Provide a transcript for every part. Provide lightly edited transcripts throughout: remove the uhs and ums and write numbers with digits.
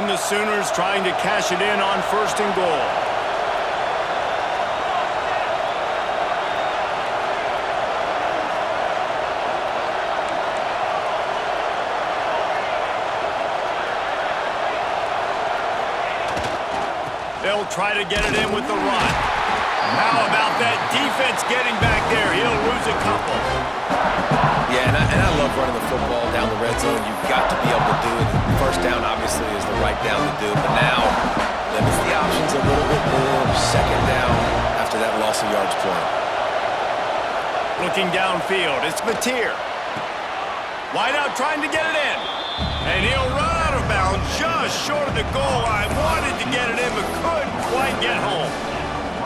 And the Sooners trying to cash it in on 1st and goal. They'll try to get it in with the run. How about that defense getting back there? He'll lose a couple. Yeah, and I love running the football down the red zone. You've got to be able to do it. First down, obviously, is the right down to do it. But now, limits the options a little bit more. Second down after that loss of yards play. Looking downfield, it's Mateer. Wide out trying to get it in. And he'll run out of bounds just short of the goal line. Wanted to get it in, but couldn't quite get home.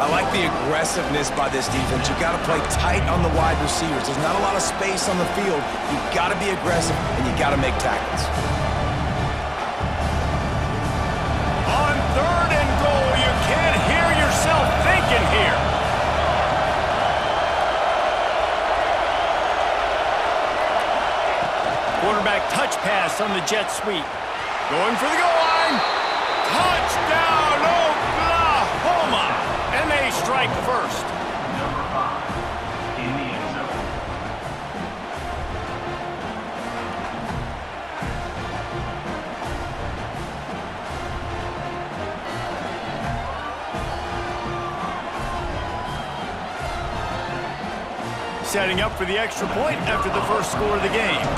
I like the aggressiveness by this defense. You've got to play tight on the wide receivers. There's not a lot of space on the field. You've got to be aggressive, and you've got to make tackles. On 3rd and goal, you can't hear yourself thinking here. Quarterback touch pass on the jet sweep. Going for the goal line. Touchdown, Oklahoma! And they strike first. In the end zone. Setting up for the extra point after the first score of the game.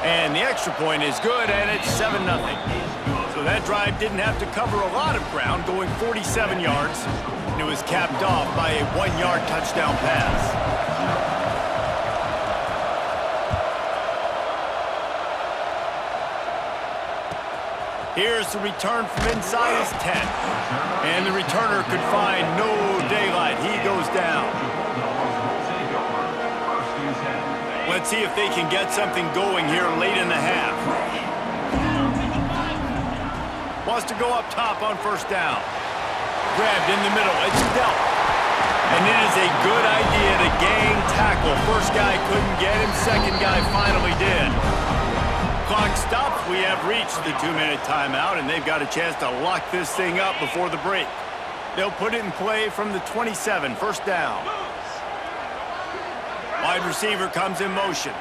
And the extra point is good, and it's 7-0. So that drive didn't have to cover a lot of ground, going 47 yards. And it was capped off by a 1-yard touchdown pass. Here's the return from inside his 10. And the returner could find no daylight. He goes down. Let's see if they can get something going here late in the half. Wants to go up top on 1st down. Grabbed in the middle. It's dealt. And it is a good idea to gang tackle. First guy couldn't get him. Second guy finally did. Clock stops. We have reached the 2-minute timeout, and they've got a chance to lock this thing up before the break. They'll put it in play from the 27, 1st down. Wide receiver comes in motion.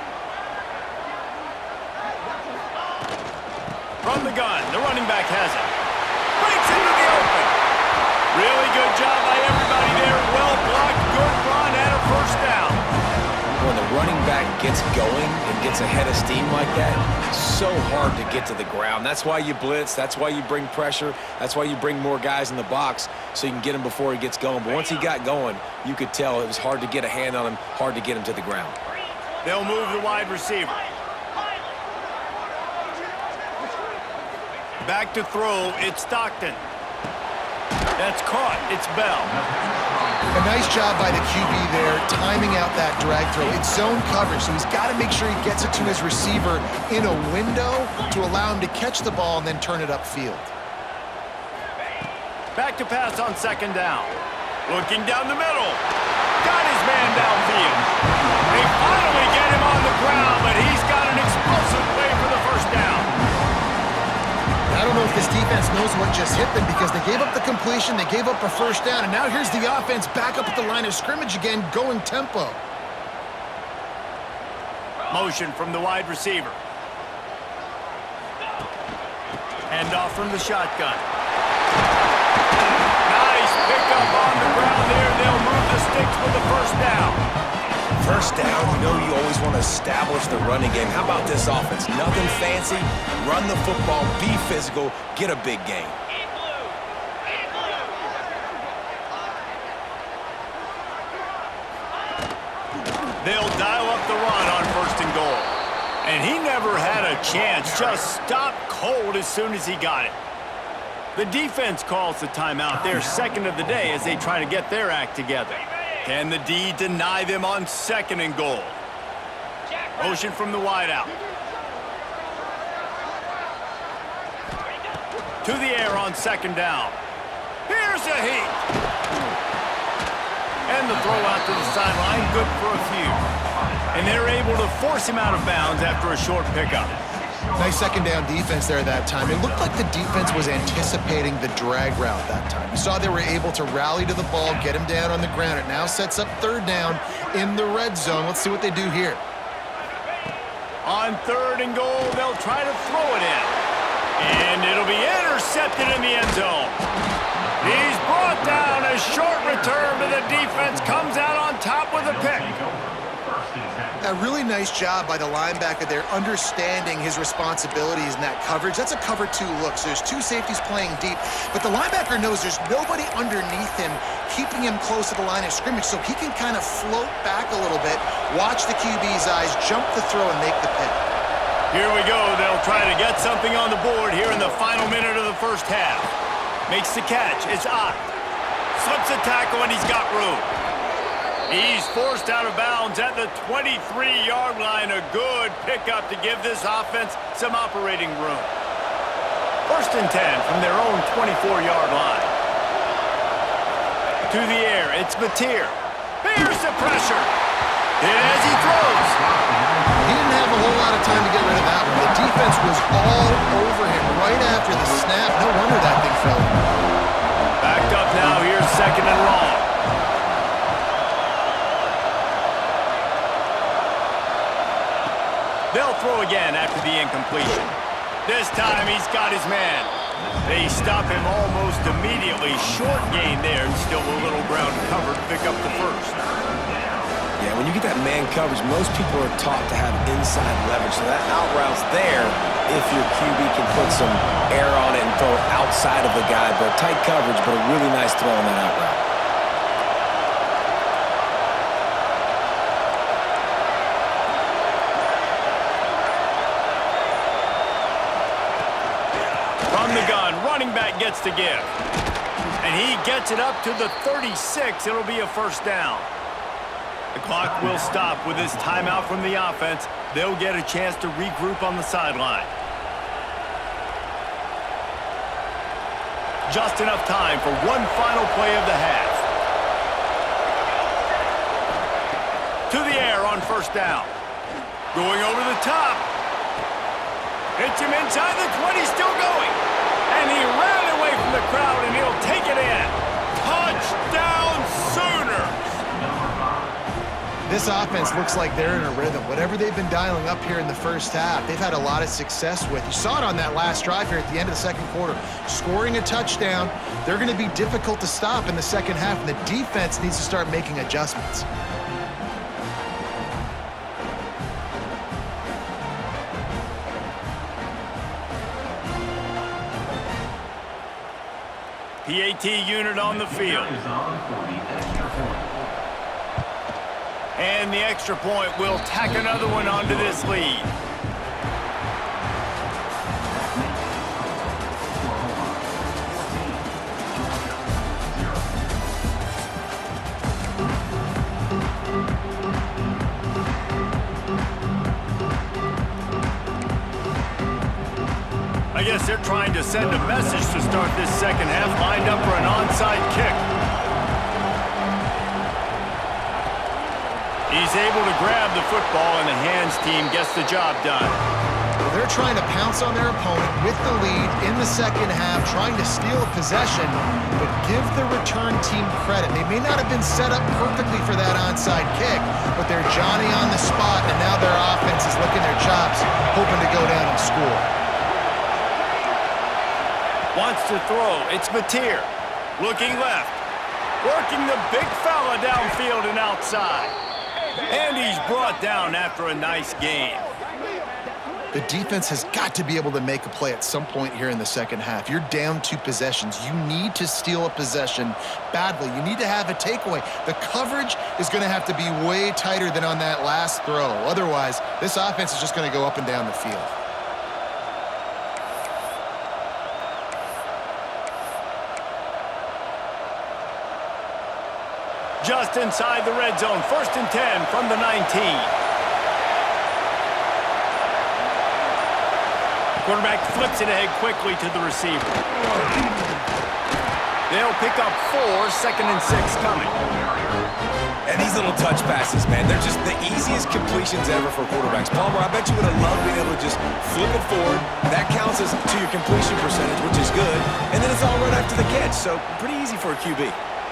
From the gun, the running back has it. Breaks into the open. Really good job by everybody there. Well blocked, good run, and a 1st down. When the running back gets going and gets ahead of steam like that, it's so hard to get to the ground. That's why you blitz. That's why you bring pressure. That's why you bring more guys in the box so you can get him before he gets going. But once he got going, you could tell it was hard to get a hand on him, hard to get him to the ground. They'll move the wide receiver. Back to throw, it's Stockton. That's caught, it's Bell. A nice job by the QB there, timing out that drag throw. It's zone coverage, so he's got to make sure he gets it to his receiver in a window to allow him to catch the ball and then turn it upfield. Back to pass on 2nd down. Looking down the middle. Got his man downfield. They finally get him on the ground, but he's got an explosive play for the 1st down. I don't know if this defense knows what just hit them because they gave up the completion, they gave up a 1st down, and now here's the offense back up at the line of scrimmage again, going tempo. Motion from the wide receiver. Handoff from the shotgun. Nice pickup on the ground there. They'll move the sticks with the 1st down. 1st down, you know you always want to establish the running game. How about this offense? Nothing fancy. Run the football, be physical, get a big gain. They'll dial up the run on 1st and goal. And he never had a chance. Just stopped cold as soon as he got it. The defense calls the timeout. They're 2nd of the day as they try to get their act together. Can the D deny them on 2nd and goal? Motion from the wideout. To the air on 2nd down. Here's a heat. And the throw out to the sideline, good for a few. And they're able to force him out of bounds after a short pickup. Nice second down defense there that time. It looked like the defense was anticipating the drag route that time. You saw they were able to rally to the ball, get him down on the ground. It now sets up third down in the red zone. Let's see what they do here. On 3rd and goal, they'll try to throw it in. And it'll be intercepted in the end zone. He's brought down. A short return to the defense. Comes out on top with a pick. A really nice job by the linebacker there, understanding his responsibilities in that coverage. That's a cover 2 look, so there's 2 safeties playing deep, but the linebacker knows there's nobody underneath him keeping him close to the line of scrimmage, so he can kind of float back a little bit, watch the QB's eyes, jump the throw, and make the pick. Here we go. They'll try to get something on the board here in the final minute of the first half. Makes the catch. It's Ott. Slips a tackle, and he's got room. He's forced out of bounds at the 23-yard line. A good pickup to give this offense some operating room. 1st and 10 from their own 24-yard line. To the air, it's Mateer. Bears the pressure. And as he throws. He didn't have a whole lot of time to get rid of that one. The defense was all over him right after the snap. No wonder that thing fell. Backed up now. Here's 2nd and long. They'll throw again after the incompletion. This time he's got his man. They stop him almost immediately. Short gain there and still a little ground cover to pick up the first. Yeah, when you get that man coverage, most people are taught to have inside leverage. So that out route's there if your QB can put some air on it and throw it outside of the guy. But tight coverage, but a really nice throw on that out route. From the gun, running back gets to give. And he gets it up to the 36. It'll be a first down. The clock will stop with this timeout from the offense. They'll get a chance to regroup on the sideline. Just enough time for one final play of the half. To the air on first down. Going over the top. Hits him inside the 20, still going. And he ran away from the crowd, and he'll take it in. Touchdown Sooners! This offense looks like they're in a rhythm. Whatever they've been dialing up here in the first half, they've had a lot of success with. You saw it on that last drive here at the end of the second quarter. Scoring a touchdown, they're going to be difficult to stop in the second half, and the defense needs to start making adjustments. PAT unit on the field. And the extra point will tack another one onto this lead. I guess they're trying to send a message to start this second half, lined up for an onside kick. He's able to grab the football, and the hands team gets the job done. Well, they're trying to pounce on their opponent with the lead in the second half, trying to steal a possession, but give the return team credit. They may not have been set up perfectly for that onside kick, but they're Johnny on the spot, and now their offense is licking their chops, hoping to go down and score. Wants to throw. It's Mateer. Looking left. Working the big fella downfield and outside. And he's brought down after a nice game. The defense has got to be able to make a play at some point here in the second half. You're down 2 possessions. You need to steal a possession badly. You need to have a takeaway. The coverage is going to have to be way tighter than on that last throw. Otherwise, this offense is just going to go up and down the field. Just inside the red zone. 1st and 10 from the 19. Quarterback flips it ahead quickly to the receiver. They'll pick up 4, 2nd and 6 coming. And he's little touch passes, man. They're just the easiest completions ever for quarterbacks. Palmer, I bet you would have loved being able to just flip it forward. That counts as to your completion percentage, which is good. And then it's all right after the catch, so pretty easy for a QB.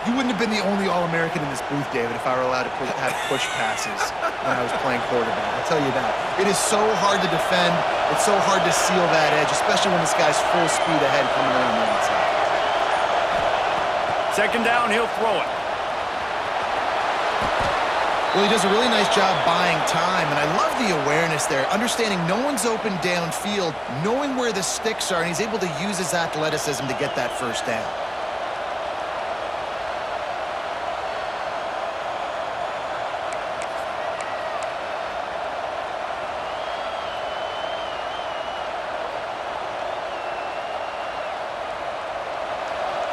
You wouldn't have been the only All-American in this booth, David, if I were allowed to have push passes when I was playing quarterback. I'll tell you that. It is so hard to defend. It's so hard to seal that edge, especially when this guy's full speed ahead coming around the outside. Second down, he'll throw it. Well, he does a really nice job buying time, and I love the awareness there, understanding no one's open downfield, knowing where the sticks are, and he's able to use his athleticism to get that first down.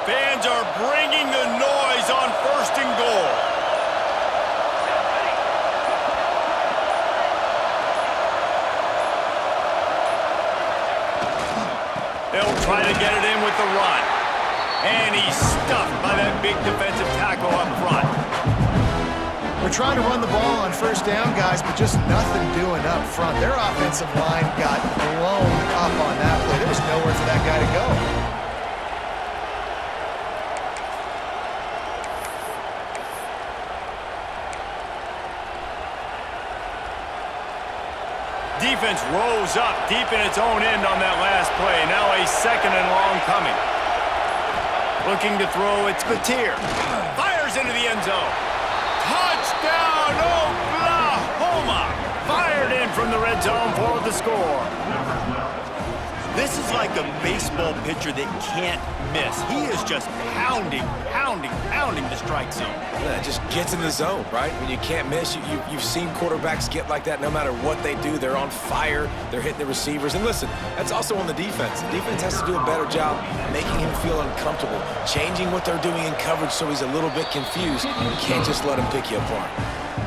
Fans are bringing the noise on first and goal. They'll try to get it in with the run. And he's stuffed by that big defensive tackle up front. We're trying to run the ball on first down, guys, but just nothing doing up front. Their offensive line got blown up on that play. There was nowhere for that guy to go. Defense rose up deep in its own end on that last play. Now a second and long coming. Looking to throw, it's Batier. Fires into the end zone. Touchdown, Oklahoma! Fired in from the red zone for the score. This is like a baseball pitcher that can't miss. He is just pounding the strike zone. Yeah, it just gets in the zone, right? When you can't miss, you've seen quarterbacks get like that no matter what they do. They're on fire. They're hitting the receivers. And listen, that's also on the defense. The defense has to do a better job making him feel uncomfortable, changing what they're doing in coverage so he's a little bit confused. You can't just let him pick you apart.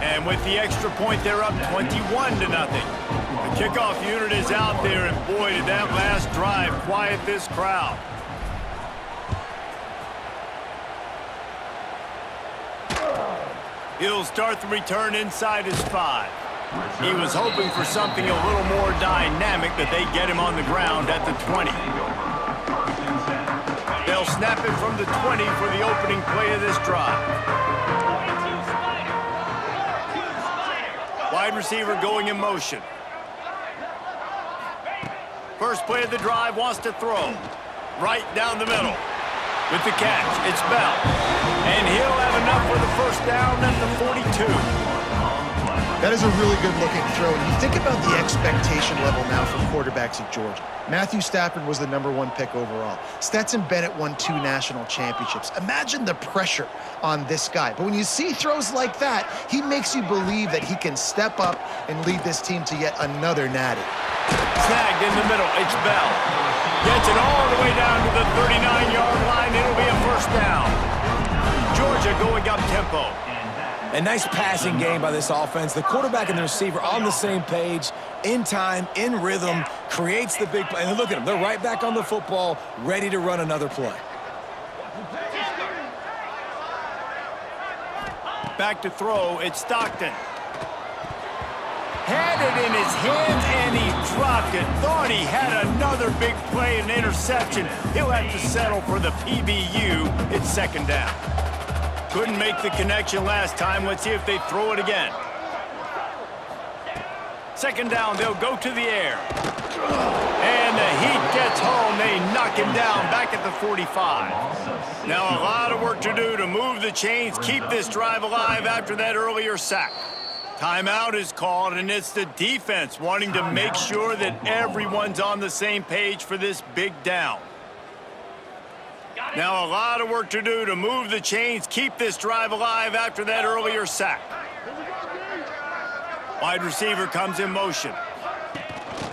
And with the extra point, they're up 21-0. The kickoff unit is out there, and boy, did that last drive quiet this crowd. He'll start the return inside his 5. He was hoping for something a little more dynamic, but they get him on the ground at the 20. They'll snap it from the 20 for the opening play of this drive. Wide receiver going in motion. First play of the drive, wants to throw. Right down the middle. With the catch, it's Bell. And he'll have enough for the first down at the 42. That is a really good-looking throw. And you think about the expectation level now for quarterbacks at Georgia. Matthew Stafford was the #1 pick overall. Stetson Bennett won 2 national championships. Imagine the pressure on this guy. But when you see throws like that, he makes you believe that he can step up and lead this team to yet another natty. Snagged in the middle, it's Bell. Gets it all the way down to the 39-yard line. It'll be a first down. Georgia going up tempo. A nice passing game by this offense. The quarterback and the receiver on the same page, in time, in rhythm, creates the big play. And look at them. They're right back on the football, ready to run another play. Back to throw, it's Stockton. Had it in his hands, and he dropped it. Thought he had another big play, an interception. He'll have to settle for the PBU. It's second down. Couldn't make the connection last time. Let's see if they throw it again. Second down, they'll go to the air. And the heat gets home. They knock him down back at the 45. Now a lot of work to do to move the chains, keep this drive alive after that earlier sack. Timeout is called, and it's the defense wanting to make sure that everyone's on the same page for this big down. Now a lot of work to do to move the chains, keep this drive alive after that earlier sack. Wide receiver comes in motion.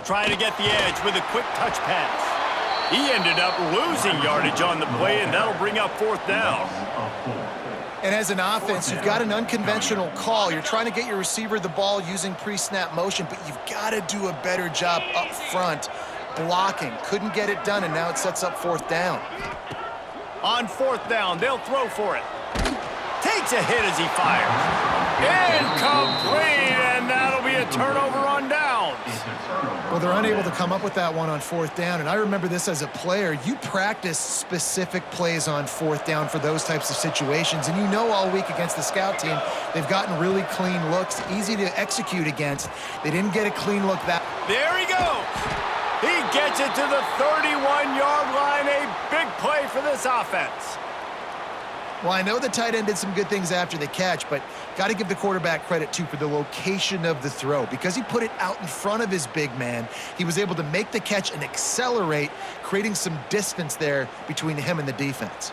Trying to get the edge with a quick touch pass. He ended up losing yardage on the play, and that'll bring up fourth down. And as an offense, you've got an unconventional call. You're trying to get your receiver the ball using pre-snap motion, but you've got to do a better job up front blocking. Couldn't get it done, and now it sets up fourth down. On fourth down, they'll throw for it. Takes a hit as he fires. Incomplete, and that'll be a turnover on downs. Well, they're unable to come up with that one on 4th down, and I remember this as a player. You practice specific plays on 4th down for those types of situations, and you know all week against the scout team, they've gotten really clean looks, easy to execute against. They didn't get a clean look that. There he goes. He gets it to the 31-yard line. A big play for this offense. Well, I know the tight end did some good things after the catch, but got to give the quarterback credit, too, for the location of the throw. Because he put it out in front of his big man, he was able to make the catch and accelerate, creating some distance there between him and the defense.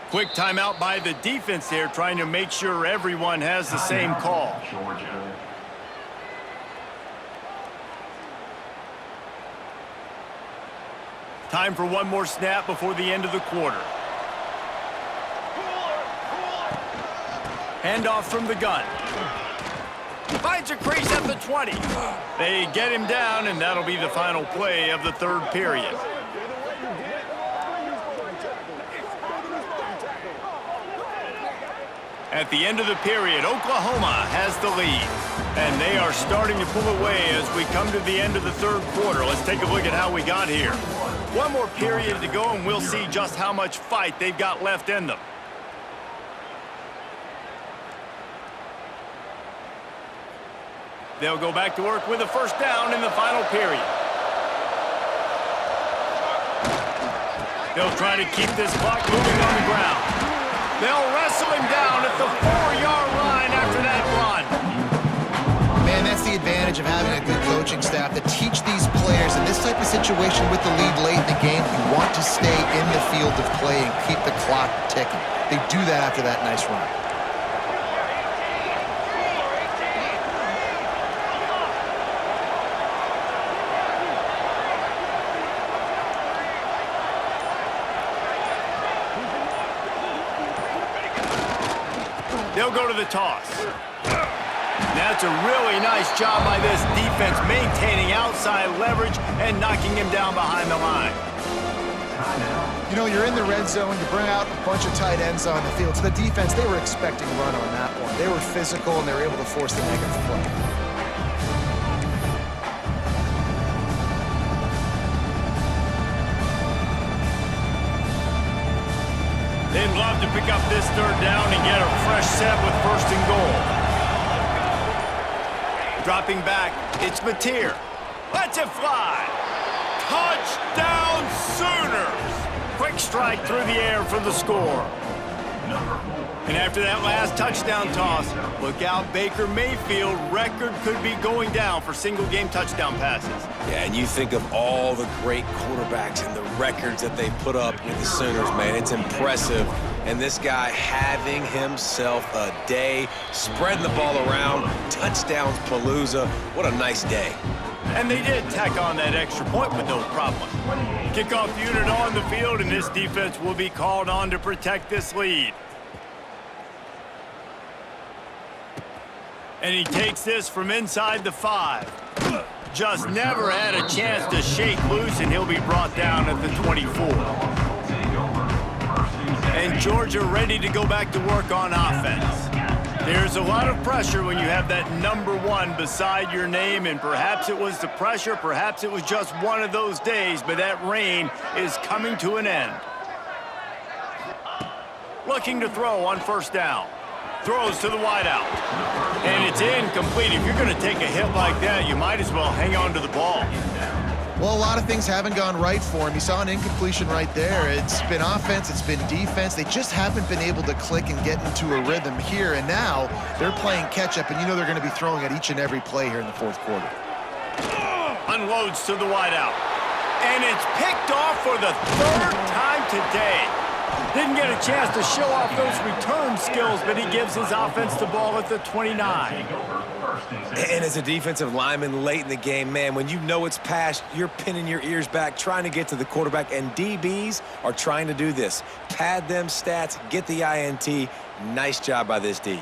Quick timeout by the defense there, trying to make sure everyone has the same call. Time for one more snap before the end of the quarter. Handoff from the gun. Finds a crease at the 20. They get him down, and that'll be the final play of the 3rd period. At the end of the period, Oklahoma has the lead. And they are starting to pull away as we come to the end of the 3rd quarter. Let's take a look at how we got here. One more period to go, and we'll see just how much fight they've got left in them. They'll go back to work with a 1st down in the final period. They'll try to keep this clock moving on the ground. They'll wrestle him down at the 4-yard line after that run. Man, that's the advantage of having a good coaching staff to teach these players in this type of situation with the lead late in the game. You want to stay in the field of play and keep the clock ticking. They do that after that nice run. They'll go to the toss. That's a really nice job by this defense, maintaining outside leverage and knocking him down behind the line. You know, you're in the red zone, you bring out a bunch of tight ends on the field. So the defense, they were expecting run on that one. They were physical, and they were able to force the negative play. They'd love to pick up this 3rd down and get a fresh set with 1st and goal. Dropping back, it's Mateer. Lets it fly. Touchdown Sooners! Quick strike through the air for the score. And after that last touchdown toss, look out, Baker Mayfield. Record could be going down for single-game touchdown passes. Yeah, and you think of all the great quarterbacks and the records that they put up with the Sooners, man. It's impressive. And this guy having himself a day, spreading the ball around, touchdowns palooza. What a nice day. And they did tack on that extra point with no problem. Kickoff unit on the field, and this defense will be called on to protect this lead. And he takes this from inside the 5. Just never had a chance to shake loose, and he'll be brought down at the 24. And Georgia ready to go back to work on offense. There's a lot of pressure when you have that number 1 beside your name, and perhaps it was the pressure, perhaps it was just one of those days, but that reign is coming to an end. Looking to throw on 1st down. Throws to the wideout. And it's incomplete. If you're going to take a hit like that, you might as well hang on to the ball. Well, a lot of things haven't gone right for him. You saw an incompletion right there. It's been offense, it's been defense. They just haven't been able to click and get into a rhythm here. And now they're playing catch-up, and you know they're going to be throwing at each and every play here in the 4th quarter. Unloads to the wideout. And it's picked off for the 3rd time today. Didn't get a chance to show off those return skills, but he gives his offense the ball at the 29. And as a defensive lineman late in the game, man, when you know it's past, you're pinning your ears back, trying to get to the quarterback, and DBs are trying to do this. Pad them stats, get the INT. Nice job by this D.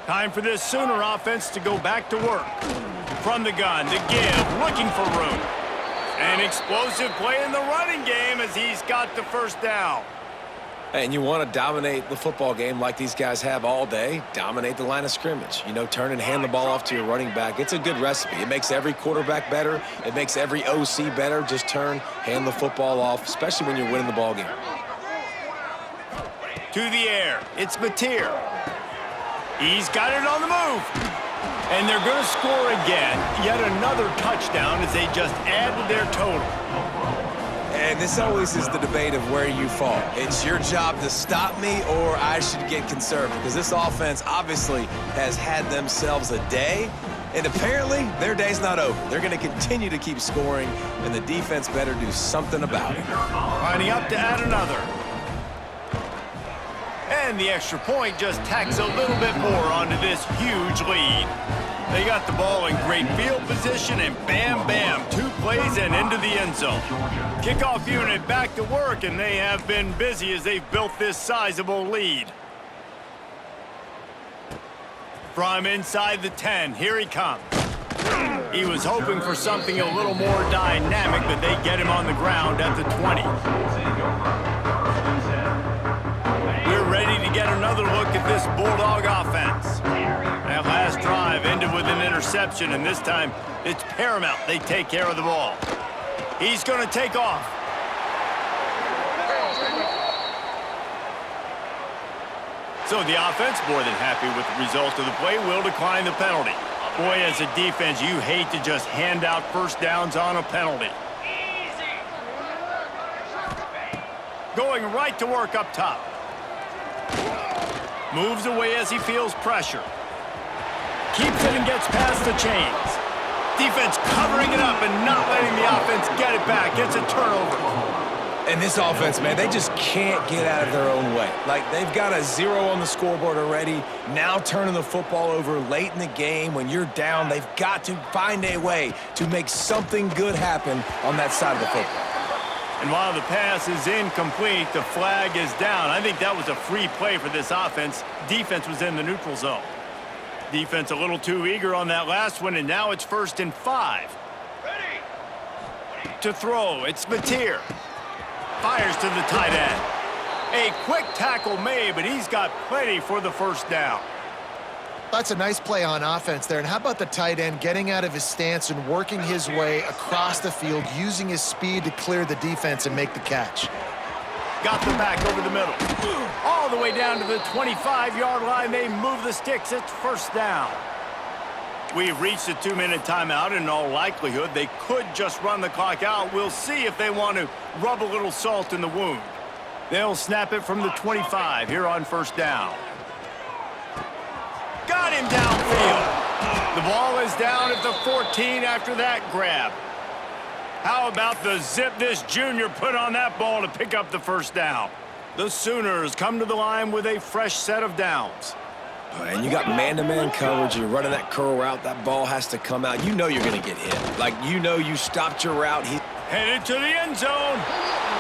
Time for this Sooner offense to go back to work. From the gun to give, looking for room. An explosive play in the running game as he's got the 1st down. And you want to dominate the football game like these guys have all day, dominate the line of scrimmage. You know, turn and hand the ball off to your running back. It's a good recipe. It makes every quarterback better. It makes every OC better. Just turn, hand the football off, especially when you're winning the ball game. To the air, it's Mateer. He's got it on the move. And they're going to score again. Yet another touchdown as they just add to their total. And this always is the debate of where you fall. It's your job to stop me or I should get conservative because this offense obviously has had themselves a day, and apparently their day's not over. They're going to continue to keep scoring, and the defense better do something about it. Lining up to add another. And the extra point just tacks a little bit more onto this huge lead. They got the ball in great field position, and bam, bam, 2 plays and into the end zone. Kickoff unit back to work, and they have been busy as they've built this sizable lead. From inside the 10, here he comes. He was hoping for something a little more dynamic, but they get him on the ground at the 20. We're ready to get another look at this Bulldog offense. That last drive ended with an interception, and this time it's paramount they take care of the ball. He's going to take off. So the offense, more than happy with the result of the play, will decline the penalty. Boy, as a defense, you hate to just hand out first downs on a penalty. Going right to work up top. Moves away as he feels pressure. Keeps it and gets past the chains. Defense covering it up and not letting the offense get it back. Gets a turnover. And this offense, man, they just can't get out of their own way. Like, they've got a 0 on the scoreboard already. Now turning the football over late in the game when you're down, they've got to find a way to make something good happen on that side of the football. And while the pass is incomplete, the flag is down. I think that was a free play for this offense. Defense was in the neutral zone. Defense a little too eager on that last one, and now it's 1st and 5. Ready. To throw, it's Mateer. Fires to the tight end. A quick tackle made, but he's got plenty for the first down. That's a nice play on offense there. And how about the tight end getting out of his stance and working his way across the field, using his speed to clear the defense and make the catch. Got the back over the middle. All the way down to the 25-yard line. They move the sticks. It's 1st down. We've reached a 2-minute timeout. In all likelihood, they could just run the clock out. We'll see if they want to rub a little salt in the wound. They'll snap it from the 25 here on 1st down. Got him downfield. The ball is down at the 14 after that grab. How about the zip this junior put on that ball to pick up the 1st down? The Sooners come to the line with a fresh set of downs. And you got man-to-man coverage. You're running that curl route. That ball has to come out. You know you're going to get hit. Like, you know you stopped your route. Headed to the end zone.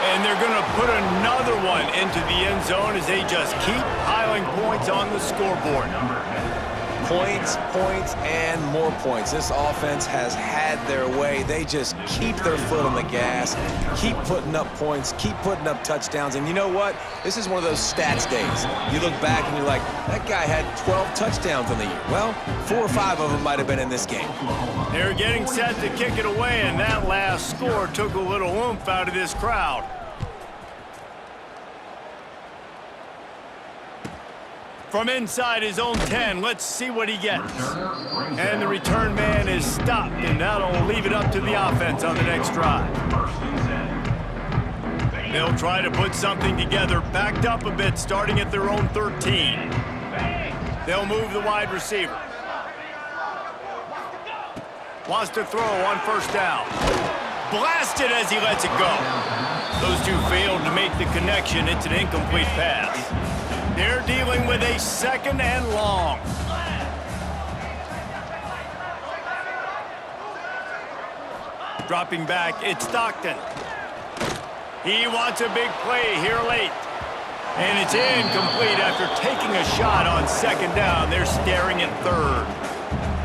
And they're going to put another one into the end zone as they just keep piling points on the scoreboard. Points, points, and more points. This offense has had their way. They just keep their foot on the gas, keep putting up points, keep putting up touchdowns. And you know what? This is one of those stats days. You look back and you're like, that guy had 12 touchdowns in the year. Well, 4 or 5 of them might have been in this game. They're getting set to kick it away, and that last score took a little oomph out of this crowd. From inside his own 10, let's see what he gets. And the return man is stopped, and that'll leave it up to the offense on the next drive. They'll try to put something together, backed up a bit, starting at their own 13. They'll move the wide receiver. Wants to throw on 1st down. Blasted as he lets it go. Those two failed to make the connection. It's an incomplete pass. They're dealing with a 2nd and long. Dropping back, it's Stockton. He wants a big play here late. And it's incomplete after taking a shot on 2nd down. They're staring at 3rd.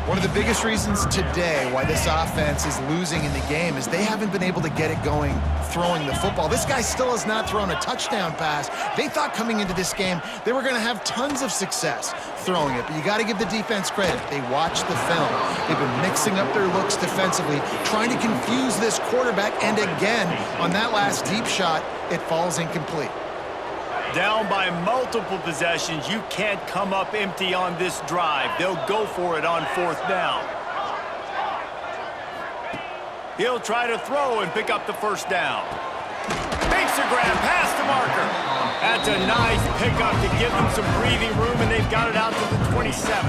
One of the biggest reasons today why this offense is losing in the game is they haven't been able to get it going throwing the football. This guy still has not thrown a touchdown pass. They thought coming into this game they were going to have tons of success throwing it, but you got to give the defense credit. They watched the film. They've been mixing up their looks defensively, trying to confuse this quarterback, and again, on that last deep shot, it falls incomplete. Down by multiple possessions, you can't come up empty on this drive. They'll go for it on fourth down. He'll try to throw and pick up the first down. Makes a grab past the marker. That's a nice pickup to give them some breathing room, and they've got it out to the 27.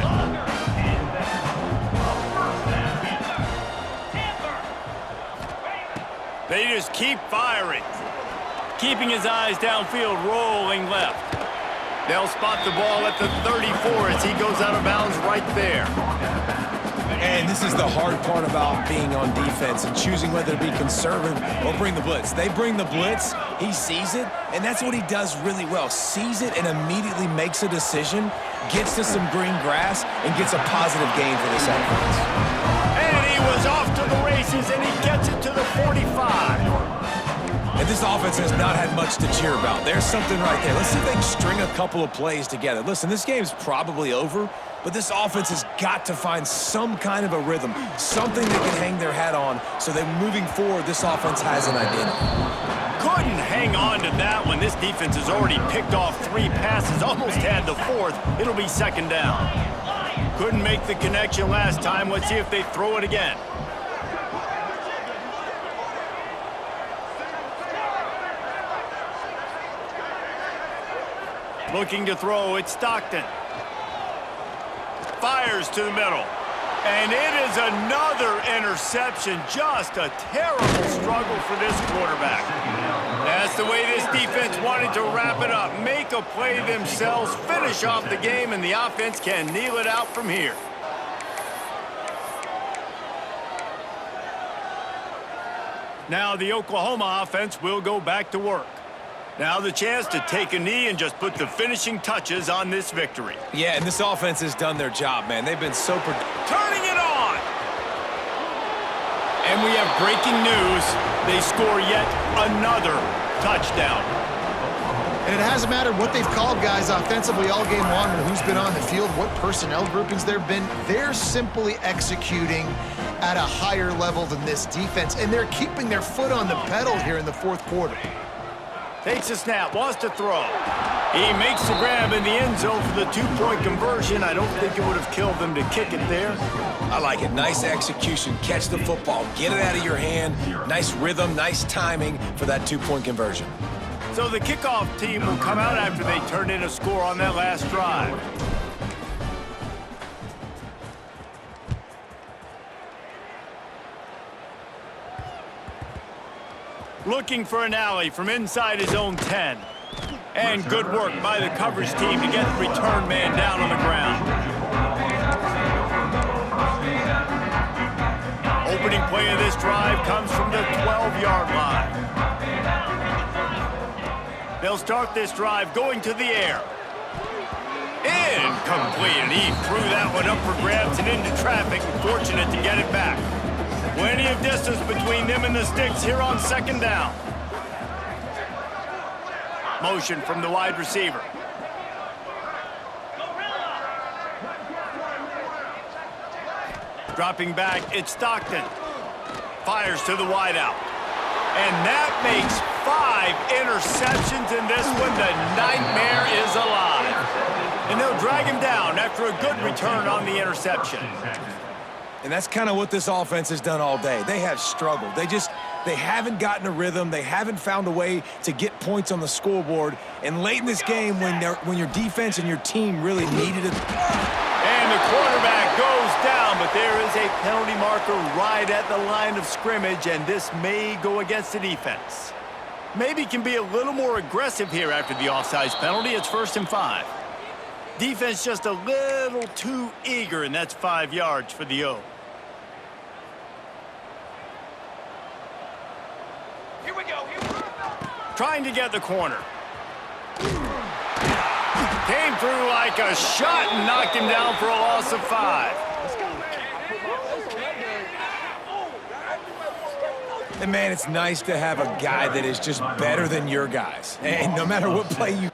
They just keep firing. Keeping his eyes downfield, rolling left. They'll spot the ball at the 34 as he goes out of bounds right there. And this is the hard part about being on defense and choosing whether to be conservative or bring the blitz. They bring the blitz, he sees it, and that's what he does really well. Sees it and immediately makes a decision, gets to some green grass, and gets a positive gain for this offense. And he was off to the races, and he gets it to the 45. And this offense has not had much to cheer about. There's something right there. Let's see if they can string a couple of plays together. Listen, this game's probably over, but this offense has got to find some kind of a rhythm, something they can hang their hat on so that moving forward, this offense has an identity. Couldn't hang on to that one. This defense has already picked off 3 passes, almost had the 4th. It'll be second down. Couldn't make the connection last time. Let's see if they throw it again. Looking to throw, it's Stockton. Fires to the middle. And it is another interception. Just a terrible struggle for this quarterback. That's the way this defense wanted to wrap it up. Make a play themselves, finish off the game, and the offense can kneel it out from here. Now the Oklahoma offense will go back to work. Now the chance to take a knee and just put the finishing touches on this victory. Yeah, and this offense has done their job, man. They've been so turning it on! And we have breaking news. They score yet another touchdown. And it hasn't mattered what they've called guys offensively all game long or who's been on the field, what personnel groupings there have been. They're simply executing at a higher level than this defense, and they're keeping their foot on the pedal here in the fourth quarter. Takes a snap, wants to throw. He makes the grab in the end zone for the 2-point conversion. I don't think it would have killed them to kick it there. I like it. Nice execution. Catch the football. Get it out of your hand. Nice rhythm, nice timing for that 2-point conversion. So the kickoff team will come out after they turn in a score on that last drive. Looking for an alley from inside his own 10. And good work by the coverage team to get the return man down on the ground. Opening play of this drive comes from the 12-yard line. They'll start this drive going to the air. Incomplete, and he threw that one up for grabs and into traffic, and fortunate to get it back. Plenty of distance between them and the sticks here on second down. Motion from the wide receiver. Dropping back, it's Stockton. Fires to the wideout. And that makes 5 interceptions in this one. The nightmare is alive. And they'll drag him down after a good return on the interception. And that's kind of what this offense has done all day. They have struggled. They haven't gotten a rhythm. They haven't found a way to get points on the scoreboard. And late in this game, when your defense and your team really needed it. And the quarterback goes down, but there is a penalty marker right at the line of scrimmage, and this may go against the defense. Maybe can be a little more aggressive here after the offsides penalty. It's 1st and 5. Defense just a little too eager, and that's 5 yards for the O. Here we go. Trying to get the corner. Came through like a shot and knocked him down for a loss of 5. And, man, it's nice to have a guy that is just better than your guys. And no matter what play you